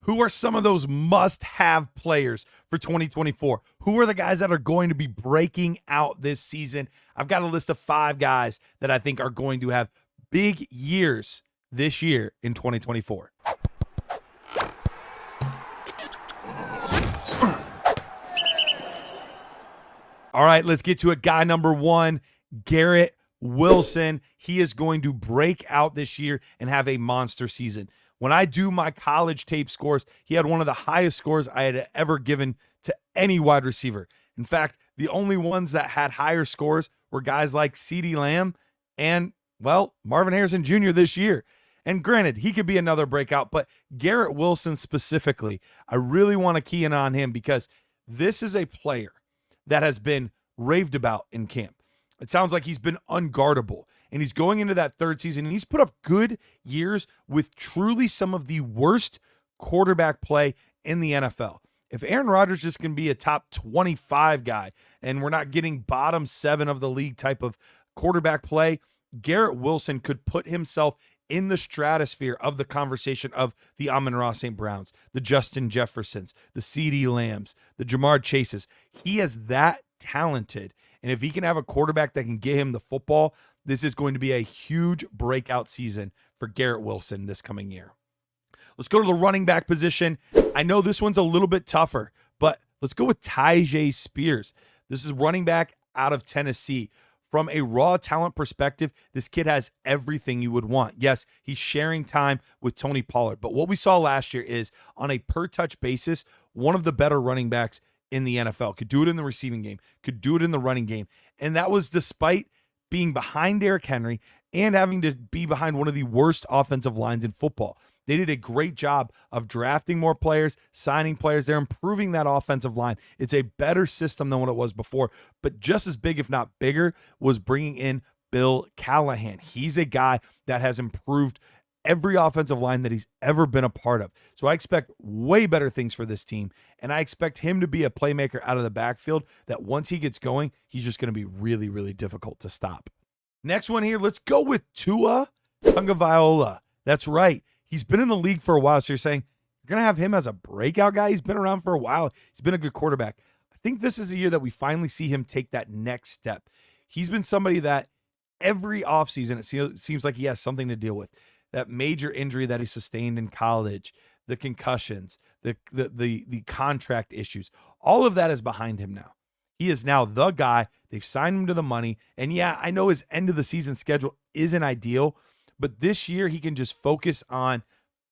Who are some of those must-have players for 2024? Who are the guys that are going to be breaking out this season? I've got a list of 5 guys that I think are going to have big years this year in 2024. All right, let's get to it. Guy number 1, Garrett Wilson. He is going to break out this year and have a monster season. When I do my college tape scores, he had one of the highest scores I had ever given to any wide receiver. In fact, the only ones that had higher scores were guys like CeeDee Lamb and, well, Marvin Harrison Jr. this year. And granted, he could be another breakout, but Garrett Wilson specifically, I really want to key in on him because this is a player that has been raved about in camp. It sounds like he's been unguardable, and he's going into that 3rd season, and he's put up good years with truly some of the worst quarterback play in the NFL. If Aaron Rodgers just can be a top 25 guy, and we're not getting bottom 7 of the league type of quarterback play, Garrett Wilson could put himself in the stratosphere of the conversation of the Amon-Ra St. Browns, the Justin Jeffersons, the CeeDee Lambs, the Jamar Chases. He is that talented. And if he can have a quarterback that can get him the football, this is going to be a huge breakout season for Garrett Wilson this coming year. Let's go to the running back position. I know this one's a little bit tougher, but let's go with Tyjae Spears. This is running back out of Tennessee. From a raw talent perspective, this kid has everything you would want. Yes, he's sharing time with Tony Pollard, but what we saw last year is on a per-touch basis, one of the better running backs in the NFL. Could do it in the receiving game, could do it in the running game, and that was despite being behind Derrick Henry and having to be behind one of the worst offensive lines in football. They did a great job of drafting more players, signing players. They're improving that offensive line. It's a better system than what it was before, but just as big, if not bigger, was bringing in Bill Callahan. He's a guy that has improved every offensive line that he's ever been a part of. So I expect way better things for this team, and I expect him to be a playmaker out of the backfield that once he gets going, he's just going to be really, really difficult to stop. Next one here, let's go with Tua Tagovailoa. That's right. He's been in the league for a while, so you're saying you're going to have him as a breakout guy? He's been around for a while. He's been a good quarterback. I think this is a year that we finally see him take that next step. He's been somebody that every offseason it seems like he has something to deal with. That major injury that he sustained in college, the concussions, the contract issues, all of that is behind him now. He is now the guy. They've signed him to the money. And yeah, I know his end of the season schedule isn't ideal, but this year he can just focus on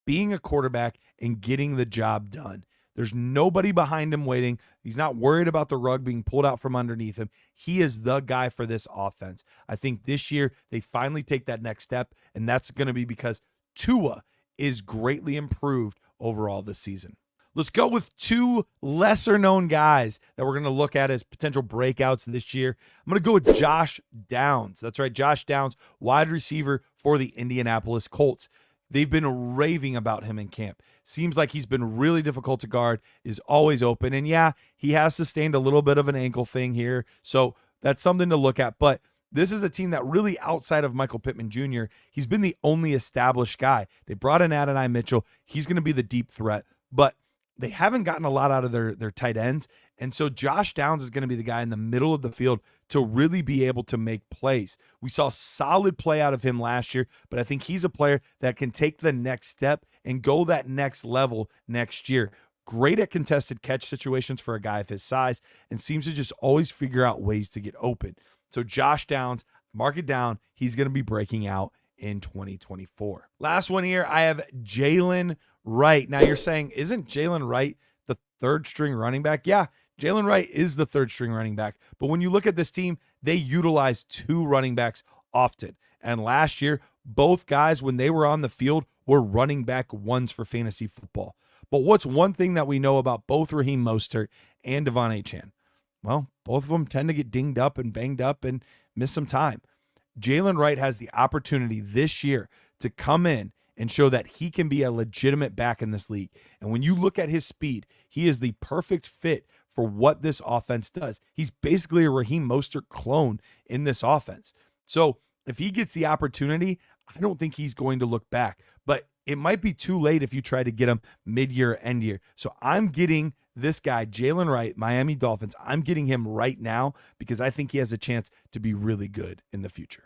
being a quarterback and getting the job done. There's nobody behind him waiting. He's not worried about the rug being pulled out from underneath him. He is the guy for this offense. I think this year they finally take that next step, and that's going to be because Tua is greatly improved overall this season. Let's go with 2 lesser-known guys that we're going to look at as potential breakouts this year. I'm going to go with Josh Downs. That's right, Josh Downs, wide receiver for the Indianapolis Colts. They've been raving about him in camp. Seems like he's been really difficult to guard, is always open. And yeah, he has sustained a little bit of an ankle thing here. So that's something to look at. But this is a team that really, outside of Michael Pittman Jr., he's been the only established guy. They brought in Adonai Mitchell. He's going to be the deep threat. But they haven't gotten a lot out of their tight ends. And so Josh Downs is going to be the guy in the middle of the field to really be able to make plays. We saw solid play out of him last year, but I think he's a player that can take the next step and go that next level next year. Great at contested catch situations for a guy of his size and seems to just always figure out ways to get open. So Josh Downs, mark it down. He's going to be breaking out in 2024. Last one here, I have Jaylen Wright. Now you're saying, isn't Jaylen Wright the 3rd string running back? Yeah, Jaylen Wright is the 3rd string running back. But when you look at this team, they utilize 2 running backs often. And last year, both guys, when they were on the field, were running back ones for fantasy football. But what's one thing that we know about both Raheem Mostert and Devon Achane? Well, both of them tend to get dinged up and banged up and miss some time. Jaylen Wright has the opportunity this year to come in and show that he can be a legitimate back in this league. And when you look at his speed, he is the perfect fit for what this offense does. He's basically a Raheem Mostert clone in this offense. So if he gets the opportunity, I don't think he's going to look back. But it might be too late if you try to get him mid-year or end year. So I'm getting this guy, Jaylen Wright, Miami Dolphins. I'm getting him right now because I think he has a chance to be really good in the future.